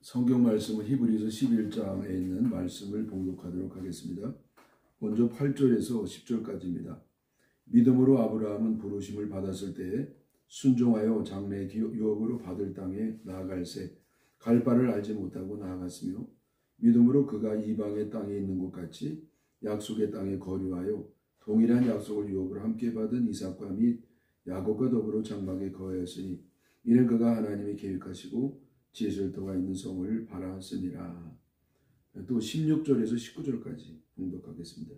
성경 말씀은 히브리서 11장에 있는 말씀을 봉독하도록 하겠습니다. 먼저 8절에서 10절까지입니다. 믿음으로 아브라함은 부르심을 받았을 때에 순종하여 장래 유업으로 받을 땅에 나아갈새 갈 바를 알지 못하고 나아갔으며 믿음으로 그가 이방의 땅에 있는 것 같이 약속의 땅에 거류하여 동일한 약속을 유업으로 함께 받은 이삭과 및 야곱과 더불어 장막에 거하였으니 이는 그가 하나님이 계획하시고 지혜절도가 있는 성을 바라았으니라. 또 16절에서 19절까지 봉독하겠습니다.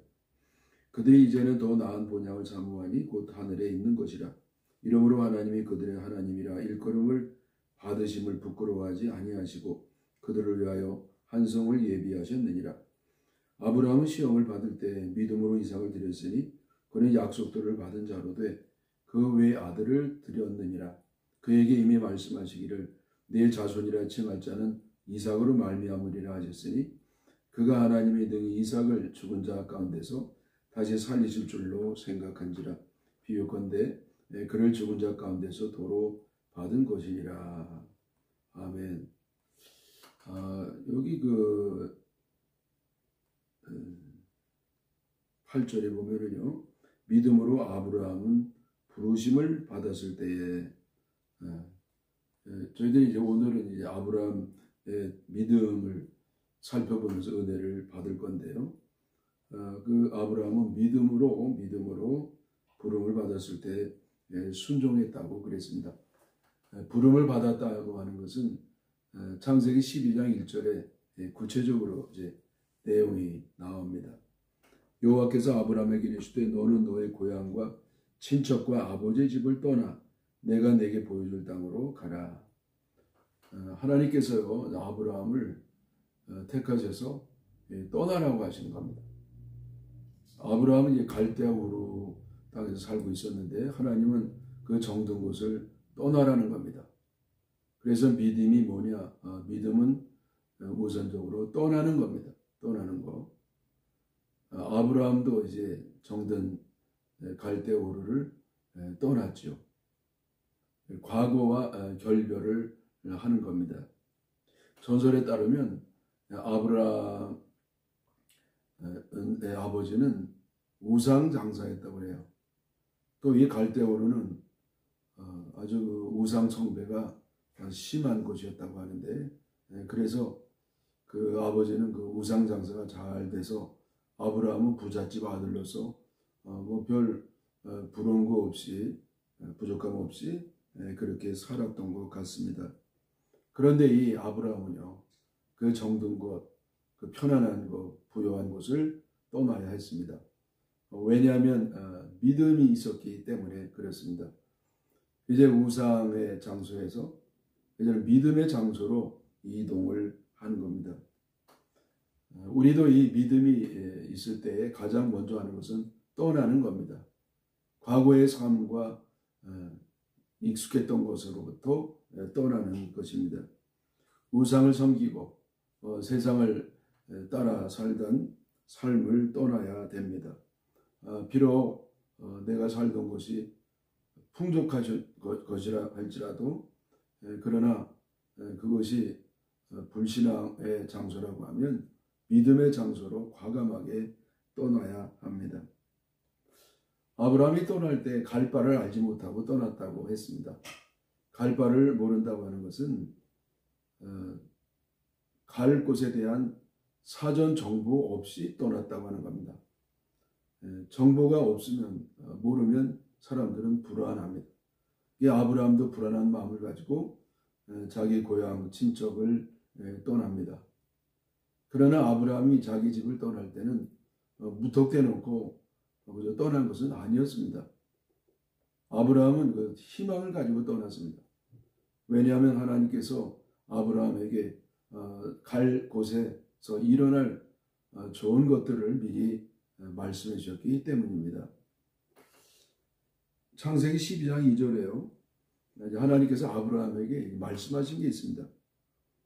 그들이 이제는 더 나은 본향을 사모하니 곧 하늘에 있는 것이라. 이러므로 하나님이 그들의 하나님이라 일컬음을 받으심을 부끄러워하지 아니하시고 그들을 위하여 한 성을 예비하셨느니라. 아브라함은 시험을 받을 때 믿음으로 이삭을 드렸으니 그는 약속들을 받은 자로 돼 그 외 아들을 드렸느니라. 그에게 이미 말씀하시기를 내 자손이라 칭할 자는 이삭으로 말미암으리라 하셨으니 그가 하나님이 능히 이삭을 죽은 자 가운데서 다시 살리실 줄로 생각한지라. 비유컨대 그를 죽은 자 가운데서 도로 받은 것이니라. 아멘. 여기 8절에 보면은요, 믿음으로 아브라함은 부르심을 받았을 때에 저희들이 이제 오늘은 이제 아브라함의 믿음을 살펴보면서 은혜를 받을 건데요. 그 아브라함은 믿음으로 부름을 받았을 때 순종했다고 그랬습니다. 부름을 받았다고 하는 것은 창세기 12장 1절에 구체적으로 이제 내용이 나옵니다. 여호와께서 아브라함에게 이르시되 너는 너의 고향과 친척과 아버지의 집을 떠나 내가 내게 보여줄 땅으로 가라. 하나님께서요 아브라함을 택하셔서 떠나라고 하시는 겁니다. 아브라함은 이제 갈대아 우르 땅에서 살고 있었는데 하나님은 그 정든 곳을 떠나라는 겁니다. 그래서 믿음이 뭐냐? 믿음은 우선적으로 떠나는 겁니다. 떠나는 거. 아브라함도 이제 정든 갈대아 우르를 떠났죠. 과거와 결별을 하는 겁니다. 전설에 따르면 아브라함의 아버지는 우상 장사했다고 해요. 또 이 갈대아 우르는 아주 우상 숭배가 심한 곳이었다고 하는데, 그래서 그 아버지는 그 우상 장사가 잘 돼서 아브라함은 부잣집 아들로서 뭐 별 부러운 거 없이 부족함 없이 그렇게 살았던 것 같습니다. 그런데 이 아브라함은요, 그 정든 곳, 그 편안한 곳, 부유한 곳을 떠나야 했습니다. 왜냐하면 믿음이 있었기 때문에 그렇습니다. 이제 우상의 장소에서 이제는 믿음의 장소로 이동을 하는 겁니다. 우리도 이 믿음이 있을 때에 가장 먼저 하는 것은 떠나는 겁니다. 과거의 삶과 익숙했던 것으로부터 떠나는 것입니다. 우상을 섬기고 세상을 따라 살던 삶을 떠나야 됩니다. 비록 내가 살던 곳이 풍족한 것이라 할지라도 그러나 그것이 불신앙의 장소라고 하면 믿음의 장소로 과감하게 떠나야 합니다. 아브라함이 떠날 때 갈 바를 알지 못하고 떠났다고 했습니다. 갈 바를 모른다고 하는 것은 갈 곳에 대한 사전 정보 없이 떠났다고 하는 겁니다. 정보가 없으면 모르면 사람들은 불안합니다. 이 아브라함도 불안한 마음을 가지고 자기 고향 친척을 떠납니다. 그러나 아브라함이 자기 집을 떠날 때는 무턱대 놓고 그저 떠난 것은 아니었습니다. 아브라함은 그 희망을 가지고 떠났습니다. 왜냐하면 하나님께서 아브라함에게 갈 곳에서 일어날 좋은 것들을 미리 말씀해 주셨기 때문입니다. 창세기 12장 2절에요. 하나님께서 아브라함에게 말씀하신 게 있습니다.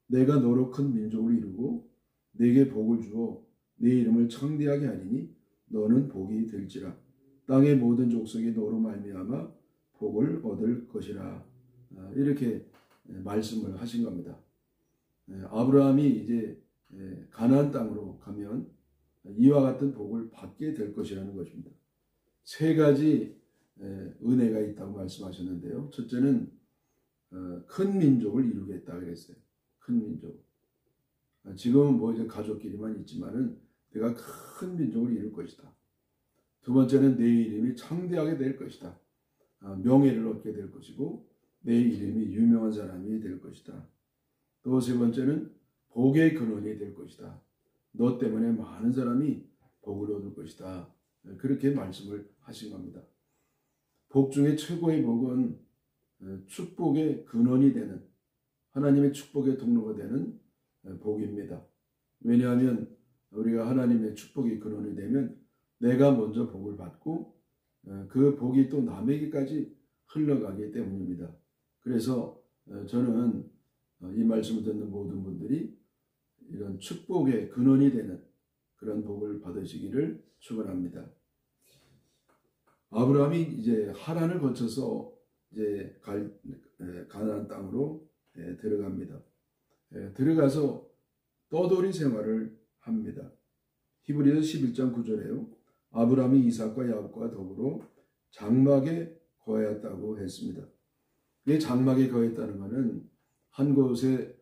내가 너로 큰 민족을 이루고 내게 복을 주어 내 이름을 창대하게 하리니 너는 복이 될지라. 땅의 모든 족속이 너로 말미암아 복을 얻을 것이라. 이렇게 말씀을 하신 겁니다. 아브라함이 이제 가나안 땅으로 가면 이와 같은 복을 받게 될 것이라는 것입니다. 세 가지 은혜가 있다고 말씀하셨는데요. 첫째는 큰 민족을 이루겠다 그랬어요. 큰 민족. 지금은 뭐 이제 가족끼리만 있지만은 내가 큰 민족을 이룰 것이다. 두 번째는 내 이름이 창대하게 될 것이다. 명예를 얻게 될 것이고 내 이름이 유명한 사람이 될 것이다. 또 세 번째는 복의 근원이 될 것이다. 너 때문에 많은 사람이 복을 얻을 것이다. 그렇게 말씀을 하신 겁니다. 복 중에 최고의 복은 축복의 근원이 되는, 하나님의 축복의 통로가 되는 복입니다. 왜냐하면 우리가 하나님의 축복의 근원이 되면 내가 먼저 복을 받고 그 복이 또 남에게까지 흘러가기 때문입니다. 그래서 저는 이 말씀을 듣는 모든 분들이 이런 축복의 근원이 되는 그런 복을 받으시기를 축원합니다. 아브라함이 이제 하란을 거쳐서 이제 가나안 땅으로 들어갑니다. 들어가서 떠돌이 생활을 합니다. 히브리서 11장 9절에요. 아브라함이 이삭과 야곱과 더불어 장막에 거하였다고 했습니다. 이 장막에 거했다는 것은 한 곳에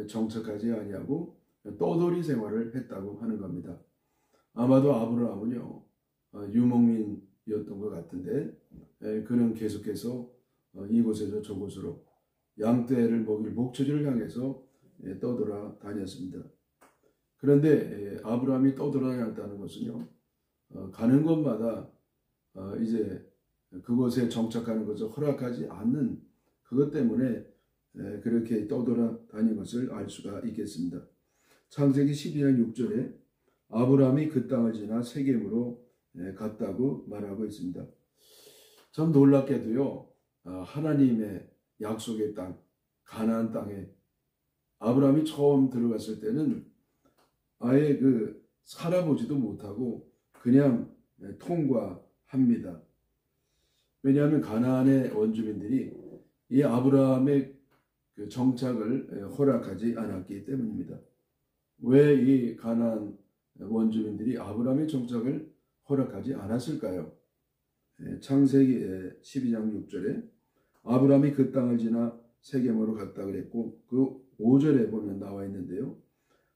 정착하지 아니하고 떠돌이 생활을 했다고 하는 겁니다. 아마도 아브라함은요 유목민이었던 것 같은데 그는 계속해서 이곳에서 저곳으로 양떼를 먹일 목초지를 향해서 떠돌아 다녔습니다. 그런데 아브라함이 떠돌아 다녔다는 것은요 가는 곳마다 이제 그곳에 정착하는 것을 허락하지 않는 그것 때문에 그렇게 떠돌아 다닌 것을 알 수가 있겠습니다. 창세기 12장 6절에 아브라함이 그 땅을 지나 세겜으로 갔다고 말하고 있습니다. 참 놀랍게도요 하나님의 약속의 땅 가나안 땅에 아브라함이 처음 들어갔을 때는 아예 살아보지도 못하고 그냥 통과합니다. 왜냐하면 가나안의 원주민들이 이 아브라함의 그 정착을 허락하지 않았기 때문입니다. 왜 이 가나안 원주민들이 아브라함의 정착을 허락하지 않았을까요? 창세기 12장 6절에 아브라함이 그 땅을 지나 세겜으로 갔다 그랬고 그 5절에 보면 나와 있는데요.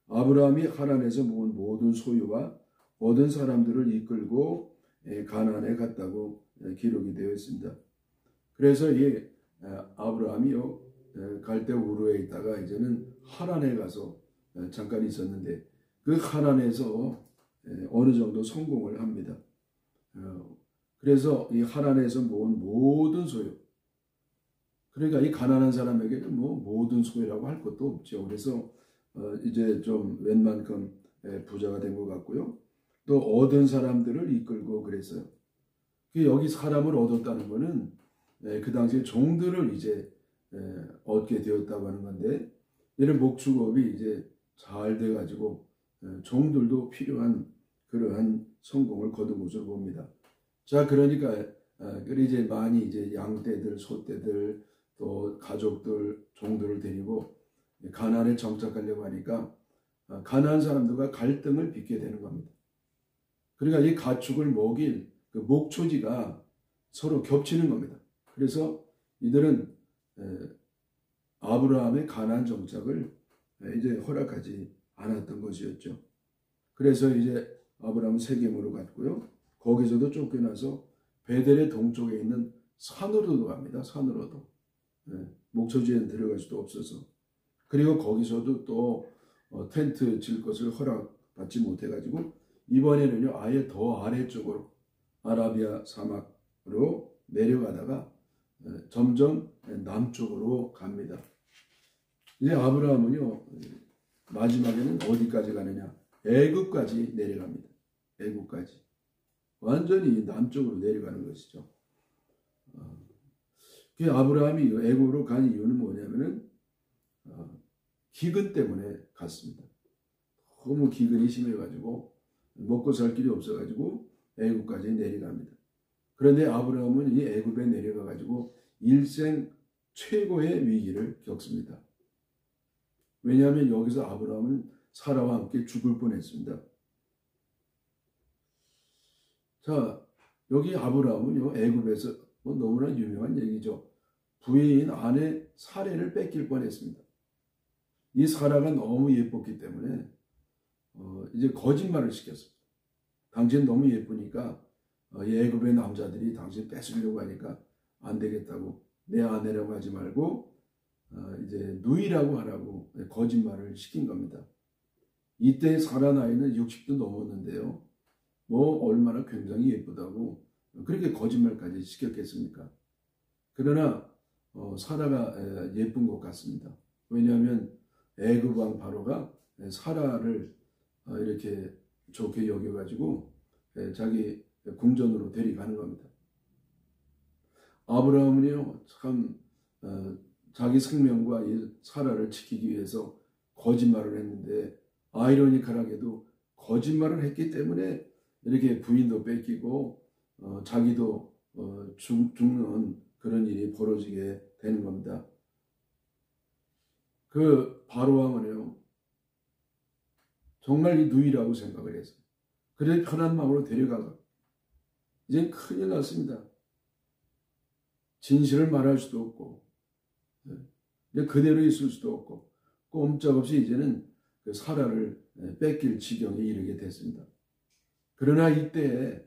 아브라함이 하란에서 모은 모든 소유와 모든 사람들을 이끌고 가나안에 갔다고 기록이 되어 있습니다. 그래서 이 아브라함이요 갈대 우르에 있다가 이제는 하란에 가서 잠깐 있었는데 그 하란에서 어느 정도 성공을 합니다. 그래서 이 하란에서 모은 모든 소유, 그러니까 이 가난한 사람에게는 뭐 모든 소유라고 할 것도 없죠. 그래서 이제 좀 웬만큼 부자가 된 것 같고요. 또 얻은 사람들을 이끌고 그랬어요. 여기 사람을 얻었다는 것은 그 당시에 종들을 이제 얻게 되었다고 하는 건데 이런 목축업이 이제 잘 돼가지고 종들도 필요한 그러한 성공을 거둔 것으로 봅니다. 자, 그러니까 이제 많이 이제 양떼들, 소떼들, 또 가족들, 종들을 데리고 가나안에 정착하려고 하니까 가나안 사람들과 갈등을 빚게 되는 겁니다. 그러니까 이 가축을 먹일 그 목초지가 서로 겹치는 겁니다. 그래서 이들은 아브라함의 가나안 정착을 이제 허락하지 않았던 것이었죠. 그래서 이제 아브라함은 세겜으로 갔고요. 거기서도 쫓겨나서 베델의 동쪽에 있는 산으로도 갑니다. 산으로도. 목초지에는 들어갈 수도 없어서. 그리고 거기서도 또 텐트 칠 것을 허락받지 못해가지고 이번에는요 아예 더 아래쪽으로 아라비아 사막으로 내려가다가 점점 남쪽으로 갑니다. 이제 아브라함은요 마지막에는 어디까지 가느냐? 애굽까지 내려갑니다. 애굽까지. 완전히 남쪽으로 내려가는 것이죠. 아브라함이 애굽으로 간 이유는 뭐냐면은 기근 때문에 갔습니다. 너무 기근이 심해가지고 먹고 살 길이 없어가지고 애굽까지 내려갑니다. 그런데 아브라함은 이 애굽에 내려가가지고 일생 최고의 위기를 겪습니다. 왜냐하면 여기서 아브라함은 사라와 함께 죽을 뻔했습니다. 자, 여기 아브라함은요, 애굽에서 너무나 유명한 얘기죠. 부인 아내 사례를 뺏길 뻔했습니다. 이 사라가 너무 예뻤기 때문에 이제 거짓말을 시켰습니다. 당신 너무 예쁘니까 애굽의 남자들이 당신 뺏으려고 하니까 안 되겠다고, 내 아내라고 하지 말고 이제 누이라고 하라고 거짓말을 시킨 겁니다. 이때 사라 나이는 60도 넘었는데요. 얼마나 굉장히 예쁘다고 그렇게 거짓말까지 시켰겠습니까? 그러나 사라가 예쁜 것 같습니다. 왜냐하면 애굽 왕 바로가 사라를 이렇게 좋게 여겨가지고 자기 궁전으로 데려가는 겁니다. 아브라함은요, 참 자기 생명과 이 사라를 지키기 위해서 거짓말을 했는데, 아이러니컬하게도 거짓말을 했기 때문에 이렇게 부인도 뺏기고 자기도 죽는 그런 일이 벌어지게 되는 겁니다. 그 바로왕은요, 정말 이 누이라고 생각을 했어요. 그래 편한 마음으로 데려가고 이제 큰일 났습니다. 진실을 말할 수도 없고 이제 그대로 있을 수도 없고 꼼짝없이 이제는 그 사라를 뺏길 지경에 이르게 됐습니다. 그러나 이때에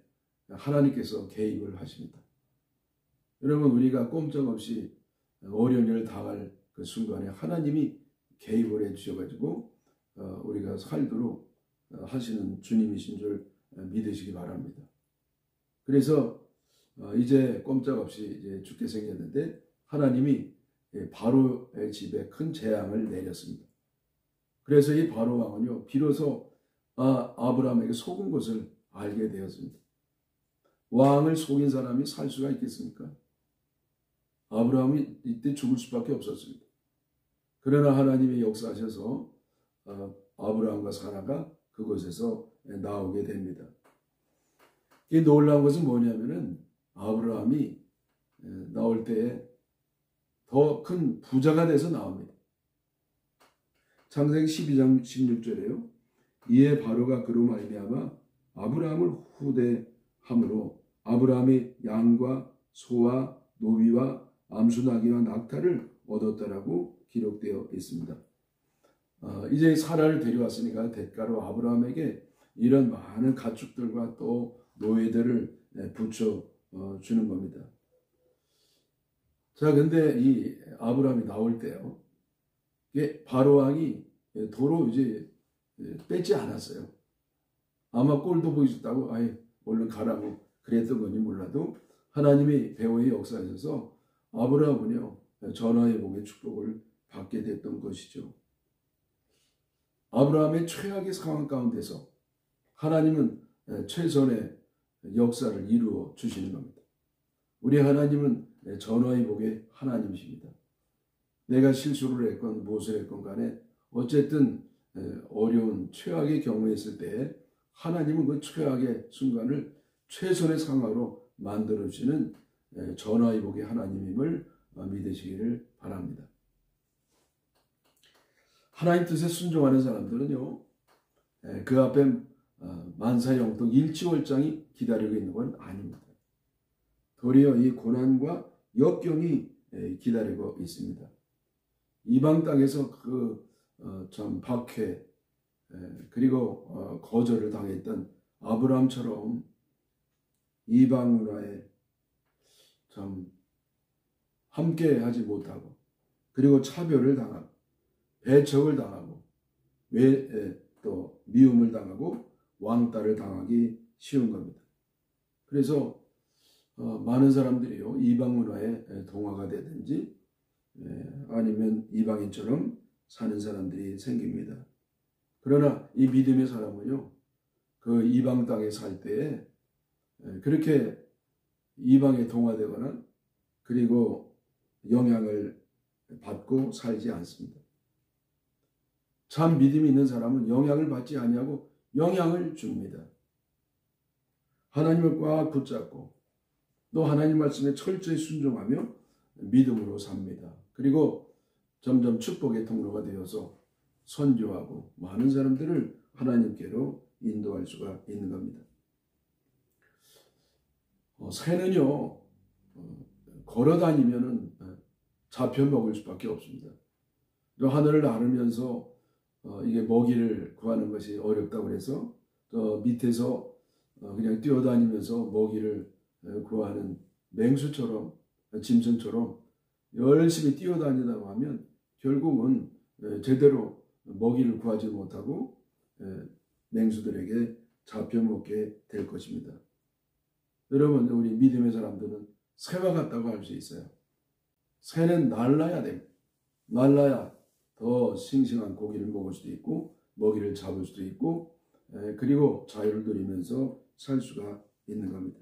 하나님께서 개입을 하십니다. 여러분, 우리가 꼼짝없이 어려운 일을 당할 그 순간에 하나님이 개입을 해주셔가지고 우리가 살도록 하시는 주님이신 줄 믿으시기 바랍니다. 그래서 이제 꼼짝없이 이제 죽게 생겼는데 하나님이 바로의 집에 큰 재앙을 내렸습니다. 그래서 이 바로 왕은요, 비로소 아브라함에게 속은 것을 알게 되었습니다. 왕을 속인 사람이 살 수가 있겠습니까? 아브라함이 이때 죽을 수밖에 없었습니다. 그러나 하나님이 역사하셔서 아브라함과 사라가 그곳에서 나오게 됩니다. 이 놀라운 것은 뭐냐면은 아브라함이 나올 때에 더 큰 부자가 돼서 나옵니다. 창세기 12장 16절에요. 이에 바로가 그로 말미암아 아브라함을 후대함으로 아브라함이 양과 소와 노비와 암수나귀와 낙타를 얻었다라고 기록되어 있습니다. 이제 사라를 데려왔으니까 대가로 아브라함에게 이런 많은 가축들과 또 노예들을 붙여 주는 겁니다. 자, 근데 이 아브라함이 나올 때요, 바로 왕이 도로 이제 뺏지 않았어요. 아마 꼴도 보여줬다고 얼른 가라고 그랬던 건지 몰라도 하나님이 배후에 역사하셔서 아브라함은요, 전하의 복의 축복을 받게 됐던 것이죠. 아브라함의 최악의 상황 가운데서 하나님은 최선의 역사를 이루어 주시는 겁니다. 우리 하나님은 전하의 복의 하나님이십니다. 내가 실수를 했건 무엇을 했건 간에 어쨌든 어려운 최악의 경우에 있을 때 하나님은 그 최악의 순간을 최선의 상황으로 만들어주시는 전하의 복의 하나님임을 믿으시기를 바랍니다. 하나님 뜻에 순종하는 사람들은요, 그 앞에 만사형통 일치월장이 기다리고 있는 건 아닙니다. 도리어 이 고난과 역경이 기다리고 있습니다. 이방 땅에서 참 박해 그리고 거절을 당했던 아브라함처럼 이방 문화에 참 함께하지 못하고 그리고 차별을 당하고 배척을 당하고 또 미움을 당하고 왕따를 당하기 쉬운 겁니다. 그래서 많은 사람들이요, 이방 문화에 동화가 되든지 아니면 이방인처럼 사는 사람들이 생깁니다. 그러나 이 믿음의 사람은요, 그 이방 땅에 살 때에 그렇게 이방에 동화되거나 그리고 영향을 받고 살지 않습니다. 참 믿음이 있는 사람은 영향을 받지 아니하고 영향을 줍니다. 하나님을 꽉 붙잡고 또 하나님 말씀에 철저히 순종하며 믿음으로 삽니다. 그리고 점점 축복의 통로가 되어서 선교하고 많은 사람들을 하나님께로 인도할 수가 있는 겁니다. 새는요, 걸어 다니면은 잡혀 먹을 수밖에 없습니다. 하늘을 나르면서 이게 먹이를 구하는 것이 어렵다고 해서 밑에서 그냥 뛰어다니면서 먹이를 구하는 맹수처럼, 짐승처럼 열심히 뛰어다니다고 하면 결국은 제대로 먹이를 구하지 못하고 맹수들에게 잡혀먹게 될 것입니다. 여러분, 우리 믿음의 사람들은 새와 같다고 할 수 있어요. 새는 날라야 됩니다. 날라야 더 싱싱한 고기를 먹을 수도 있고 먹이를 잡을 수도 있고 그리고 자유를 누리면서 살 수가 있는 겁니다.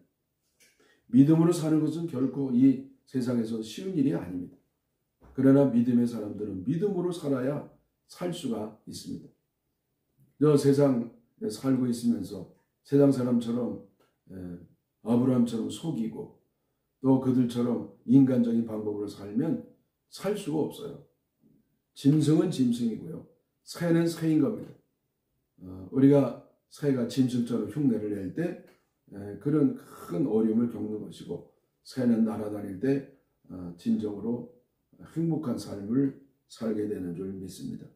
믿음으로 사는 것은 결코 이 세상에서 쉬운 일이 아닙니다. 그러나 믿음의 사람들은 믿음으로 살아야 살 수가 있습니다. 저 세상에 살고 있으면서 세상 사람처럼 아브라함처럼 속이고 또 그들처럼 인간적인 방법으로 살면 살 수가 없어요. 짐승은 짐승이고요. 새는 새인 겁니다. 우리가 새가 짐승처럼 흉내를 낼 때 그런 큰 어려움을 겪는 것이고 새는 날아다닐 때 진정으로 행복한 삶을 살게 되는 줄 믿습니다.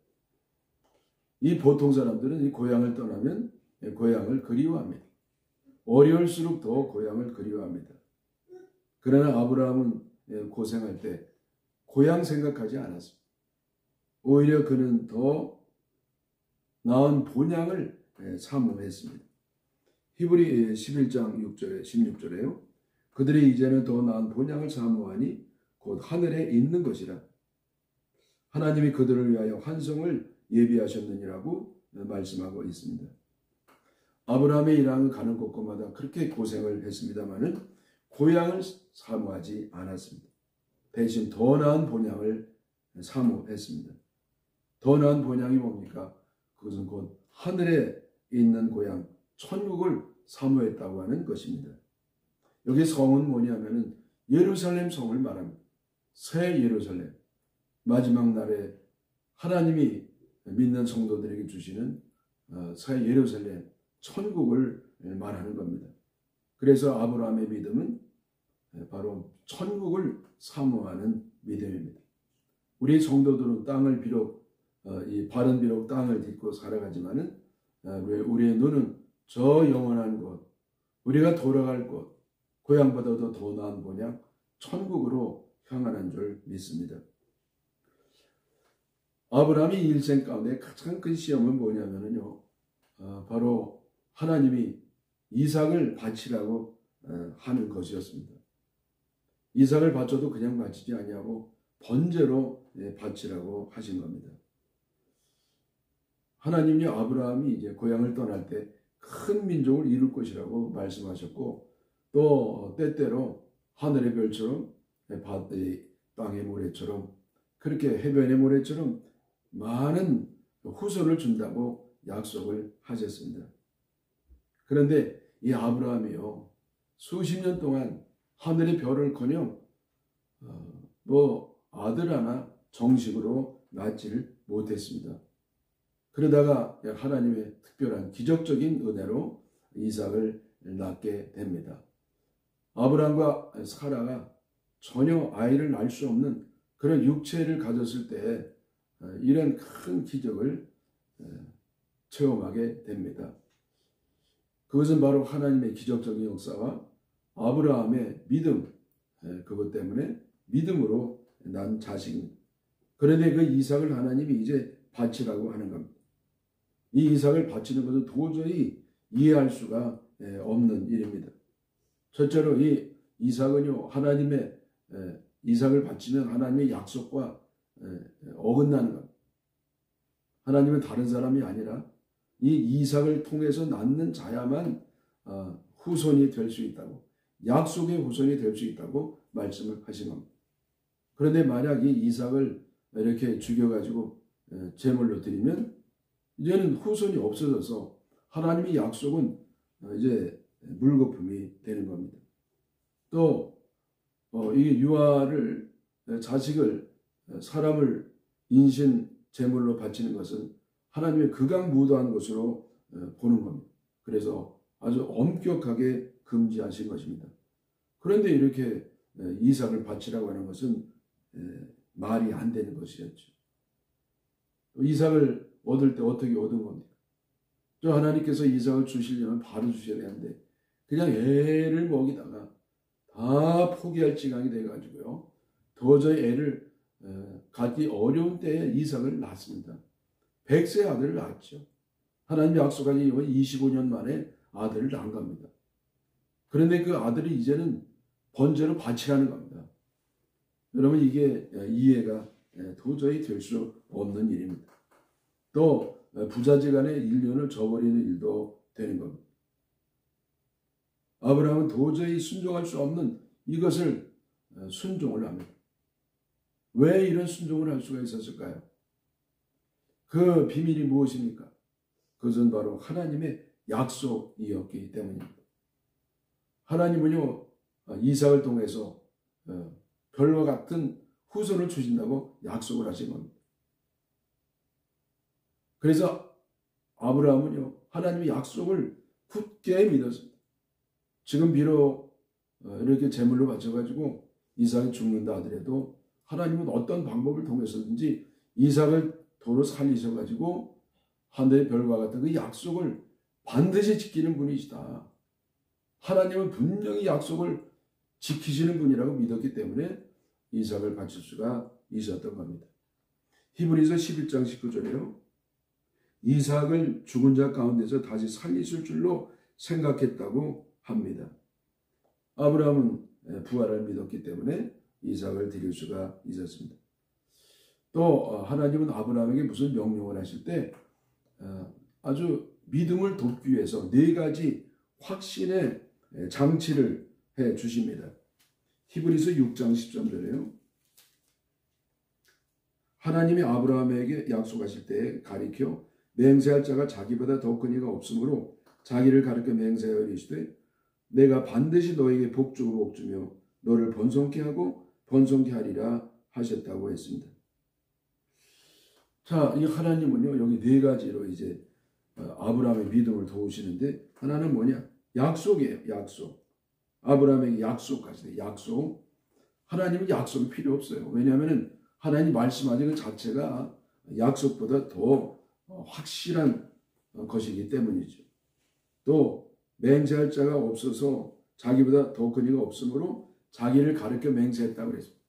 이 보통 사람들은 이 고향을 떠나면 고향을 그리워합니다. 어려울수록 더 고향을 그리워합니다. 그러나 아브라함은 고생할 때 고향 생각하지 않았습니다. 오히려 그는 더 나은 본향을 사모했습니다. 히브리 11장 6절에 16절에요. 그들이 이제는 더 나은 본향을 사모하니 곧 하늘에 있는 것이라. 하나님이 그들을 위하여 환성을 예비하셨느니라고 말씀하고 있습니다. 아브라함의 이랑은 가는 곳곳마다 그렇게 고생을 했습니다마는 고향을 사모하지 않았습니다. 대신 더 나은 본향을 사모했습니다. 더 나은 본향이 뭡니까? 그것은 곧 하늘에 있는 고향, 천국을 사모했다고 하는 것입니다. 여기 성은 뭐냐면은 예루살렘 성을 말합니다. 새 예루살렘, 마지막 날에 하나님이 믿는 성도들에게 주시는 새 예루살렘, 천국을 말하는 겁니다. 그래서 아브라함의 믿음은 바로 천국을 사모하는 믿음입니다. 우리 성도들은 땅을 비록 이 발은 비록 땅을 딛고 살아가지만은 우리의 눈은 저 영원한 곳, 우리가 돌아갈 곳, 고향보다도 더 나은 본향, 천국으로 향하는 줄 믿습니다. 아브라함이 일생 가운데 가장 큰 시험은 뭐냐면요, 바로 하나님이 이삭을 바치라고 하는 것이었습니다. 이삭을 바쳐도 그냥 바치지 아니하고 번제로 바치라고 하신 겁니다. 하나님이 아브라함이 이제 고향을 떠날 때 큰 민족을 이룰 것이라고 말씀하셨고 또 때때로 하늘의 별처럼 땅의 모래처럼 그렇게 해변의 모래처럼 많은 후손을 준다고 약속을 하셨습니다. 그런데 이 아브라함이요 수십 년 동안 하늘의 별을커녕 아들 하나 정식으로 낳지를 못했습니다. 그러다가 하나님의 특별한 기적적인 은혜로 이삭을 낳게 됩니다. 아브라함과 사라가 전혀 아이를 낳을 수 없는 그런 육체를 가졌을 때 이런 큰 기적을 체험하게 됩니다. 그것은 바로 하나님의 기적적인 역사와 아브라함의 믿음, 그것 때문에 믿음으로 난 자식입니다. 그런데 그 이삭을 하나님이 이제 바치라고 하는 겁니다. 이 이삭을 바치는 것은 도저히 이해할 수가 없는 일입니다. 첫째로 이 이삭은요, 하나님의 이삭을 바치면 하나님의 약속과 어긋나는 겁니다. 하나님은 다른 사람이 아니라 이 이삭을 통해서 낳는 자야만 후손이 될 수 있다고, 약속의 후손이 될 수 있다고 말씀을 하신 겁니다. 그런데 만약 이 이삭을 이렇게 죽여가지고 제물로 드리면 이제는 후손이 없어져서 하나님의 약속은 이제 물거품이 되는 겁니다. 또 이게 자식을 사람을 인신 제물로 바치는 것은 하나님의 극악무도한 것으로 보는 겁니다. 그래서 아주 엄격하게 금지하신 것입니다. 그런데 이렇게 이삭을 바치라고 하는 것은 말이 안 되는 것이었죠. 이삭을 얻을 때 어떻게 얻은 겁니까? 저 하나님께서 이삭을 주시려면 바로 주셔야 되는데 그냥 애를 먹이다가 다 포기할 지경이 돼가지고요. 도저히 애를 갖기 어려운 때에 이삭을 낳습니다. 100세 아들을 낳았죠. 하나님이 약속한 25년 만에 아들을 낳은 겁니다. 그런데 그 아들이 이제는 번제로 바치라는 겁니다. 여러분 이게 이해가 도저히 될 수 없는 일입니다. 또 부자지간에 인륜을 저버리는 일도 되는 겁니다. 아브라함은 도저히 순종할 수 없는 이것을 순종을 합니다. 왜 이런 순종을 할 수가 있었을까요? 그 비밀이 무엇입니까? 그것은 바로 하나님의 약속이었기 때문입니다. 하나님은요 이삭을 통해서 별과 같은 후손을 주신다고 약속을 하신 겁니다. 그래서 아브라함은요 하나님의 약속을 굳게 믿었습니다. 지금 비록 이렇게 제물로 바쳐가지고 이삭이 죽는다 하더라도 하나님은 어떤 방법을 통해서든지 이삭을 도로 살리셔가지고 하늘의 별과 같은 그 약속을 반드시 지키는 분이시다. 하나님은 분명히 약속을 지키시는 분이라고 믿었기 때문에 이삭을 바칠 수가 있었던 겁니다. 히브리서 11장 19절에요. 이삭을 죽은 자 가운데서 다시 살리실 줄로 생각했다고 합니다. 아브라함은 부활을 믿었기 때문에 이삭을 드릴 수가 있었습니다. 또 하나님은 아브라함에게 무슨 명령을 하실 때 아주 믿음을 돕기 위해서 4가지 확신의 장치를 해 주십니다. 히브리서 6장 13절에요. 하나님이 아브라함에게 약속하실 때에 가리켜 맹세할 자가 자기보다 더 큰 이가 없으므로 자기를 가르쳐 맹세하여 이르시되 내가 반드시 너에게 복주고 복주며 너를 번성케 하고 번성케 하리라 하셨다고 했습니다. 자, 이 하나님은요 여기 4가지로 이제 아브라함의 믿음을 도우시는데 하나는 뭐냐? 약속이에요. 약속. 아브라함에게 약속하시되 약속. 하나님은 약속이 필요 없어요. 왜냐하면 하나님 말씀하신 그 자체가 약속보다 더 확실한 것이기 때문이죠. 또 맹세할 자가 없어서 자기보다 더 큰 이가 없으므로 자기를 가르쳐 맹세했다고 그랬습니다.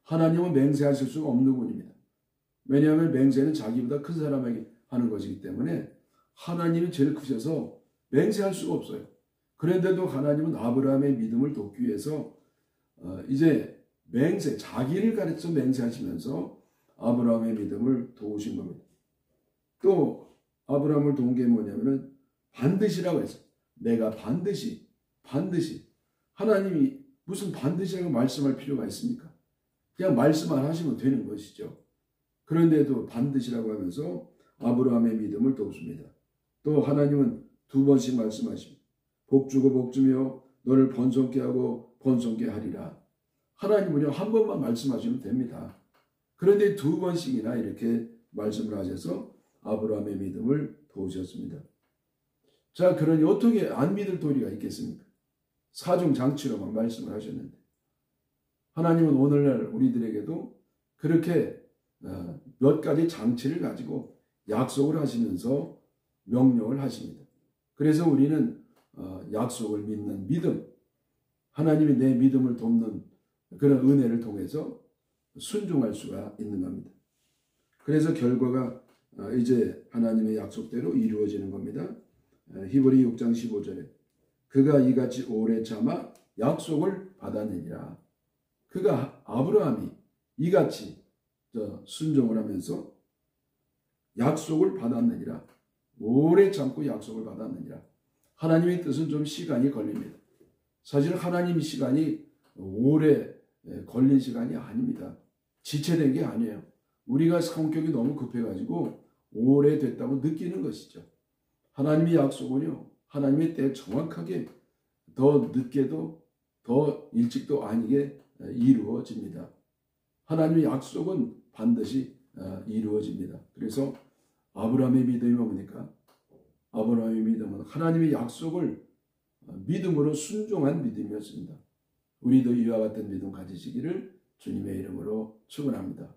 하나님은 맹세하실 수가 없는 분입니다. 왜냐하면 맹세는 자기보다 큰 사람에게 하는 것이기 때문에 하나님이 제일 크셔서 맹세할 수가 없어요. 그런데도 하나님은 아브라함의 믿음을 돕기 위해서 이제 맹세, 자기를 가르쳐 맹세하시면서 아브라함의 믿음을 도우신 겁니다. 또 아브라함을 도운 게 뭐냐면은 반드시라고 했어요. 내가 반드시 하나님이 무슨 반드시라고 말씀할 필요가 있습니까? 그냥 말씀만 하시면 되는 것이죠. 그런데도 반드시라고 하면서 아브라함의 믿음을 돕습니다. 또 하나님은 2번씩 말씀하십니다. 복주고 복주며 너를 번성케 하고 번성케 하리라. 하나님은요 한 번만 말씀하시면 됩니다. 그런데 2번씩이나 이렇게 말씀을 하셔서 아브라함의 믿음을 도우셨습니다. 자, 그러니 어떻게 안 믿을 도리가 있겠습니까? 사중장치로만 말씀을 하셨는데 하나님은 오늘날 우리들에게도 그렇게 몇 가지 장치를 가지고 약속을 하시면서 명령을 하십니다. 그래서 우리는 약속을 믿는 믿음, 하나님이 내 믿음을 돕는 그런 은혜를 통해서 순종할 수가 있는 겁니다. 그래서 결과가 이제 하나님의 약속대로 이루어지는 겁니다. 히브리 6장 15절에 그가 이같이 오래 참아 약속을 받았느니라. 그가 아브라함이 이같이 순종을 하면서 약속을 받았느니라. 오래 참고 약속을 받았느니라. 하나님의 뜻은 좀 시간이 걸립니다. 사실 하나님 시간이 오래 걸린 시간이 아닙니다. 지체된 게 아니에요. 우리가 성격이 너무 급해가지고 오래됐다고 느끼는 것이죠. 하나님의 약속은요, 하나님의 때에 정확하게 더 늦게도 더 일찍도 아니게 이루어집니다. 하나님의 약속은 반드시 이루어집니다. 그래서 아브라함의 믿음이 뭡니까? 아브라함의 믿음은 하나님의 약속을 믿음으로 순종한 믿음이었습니다. 우리도 이와 같은 믿음 가지시기를 주님의 이름으로 축원합니다.